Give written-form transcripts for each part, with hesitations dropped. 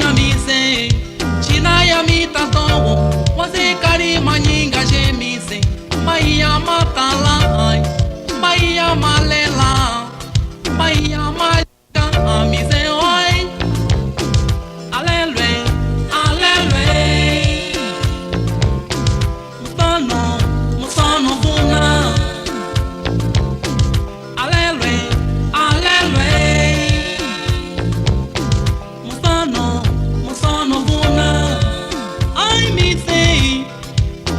kuchina mise china ya mitato wazekari manyinga jemise maiya matala maiya malela maiya malika mise oi alelwe alelwe musano vuna alelwe alelwe musano vuna ai mise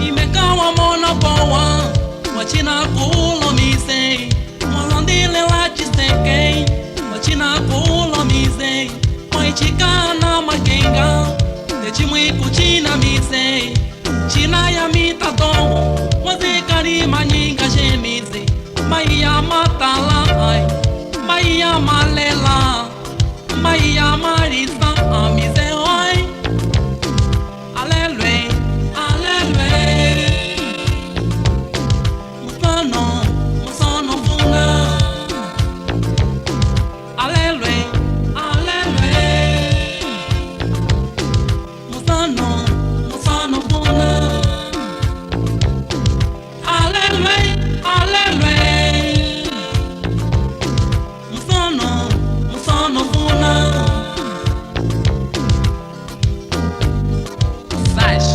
imekawa mona poa wachina kulo mise molondile la chiseke wachina kulo mise chikana makenga techimwe kuchina mise china ya mitato wazekari manyinga jemise maiya matala maiya malela maiya marisa amise oi alelwe alelwe musano vuna alelwe musano vuna alelwe alelwe musano vuna Sash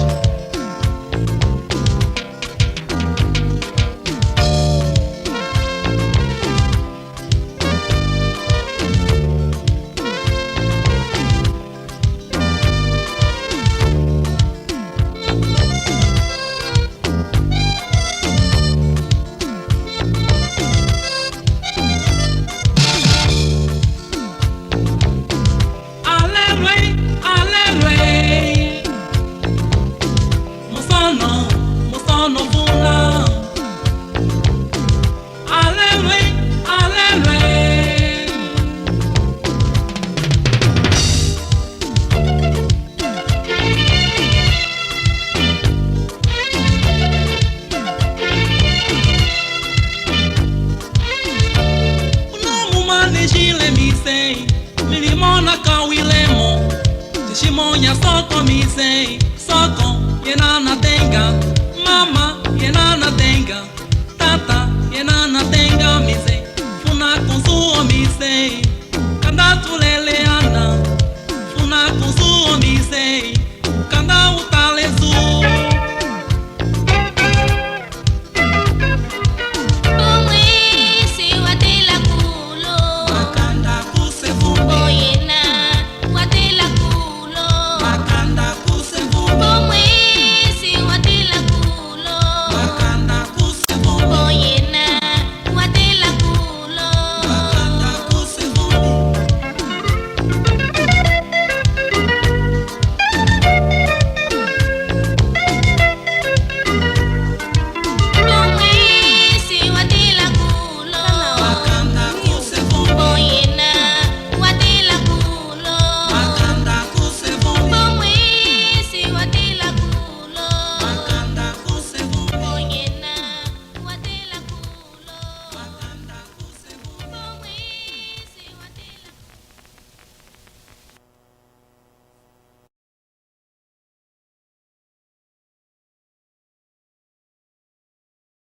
musano vuna alelwe alelwe unomumane jile mise milimona kawilemo tishimonya soko mise soko yenana tenga mama yenana tenga tata yenana tenga mise funa konsuo mise kandatu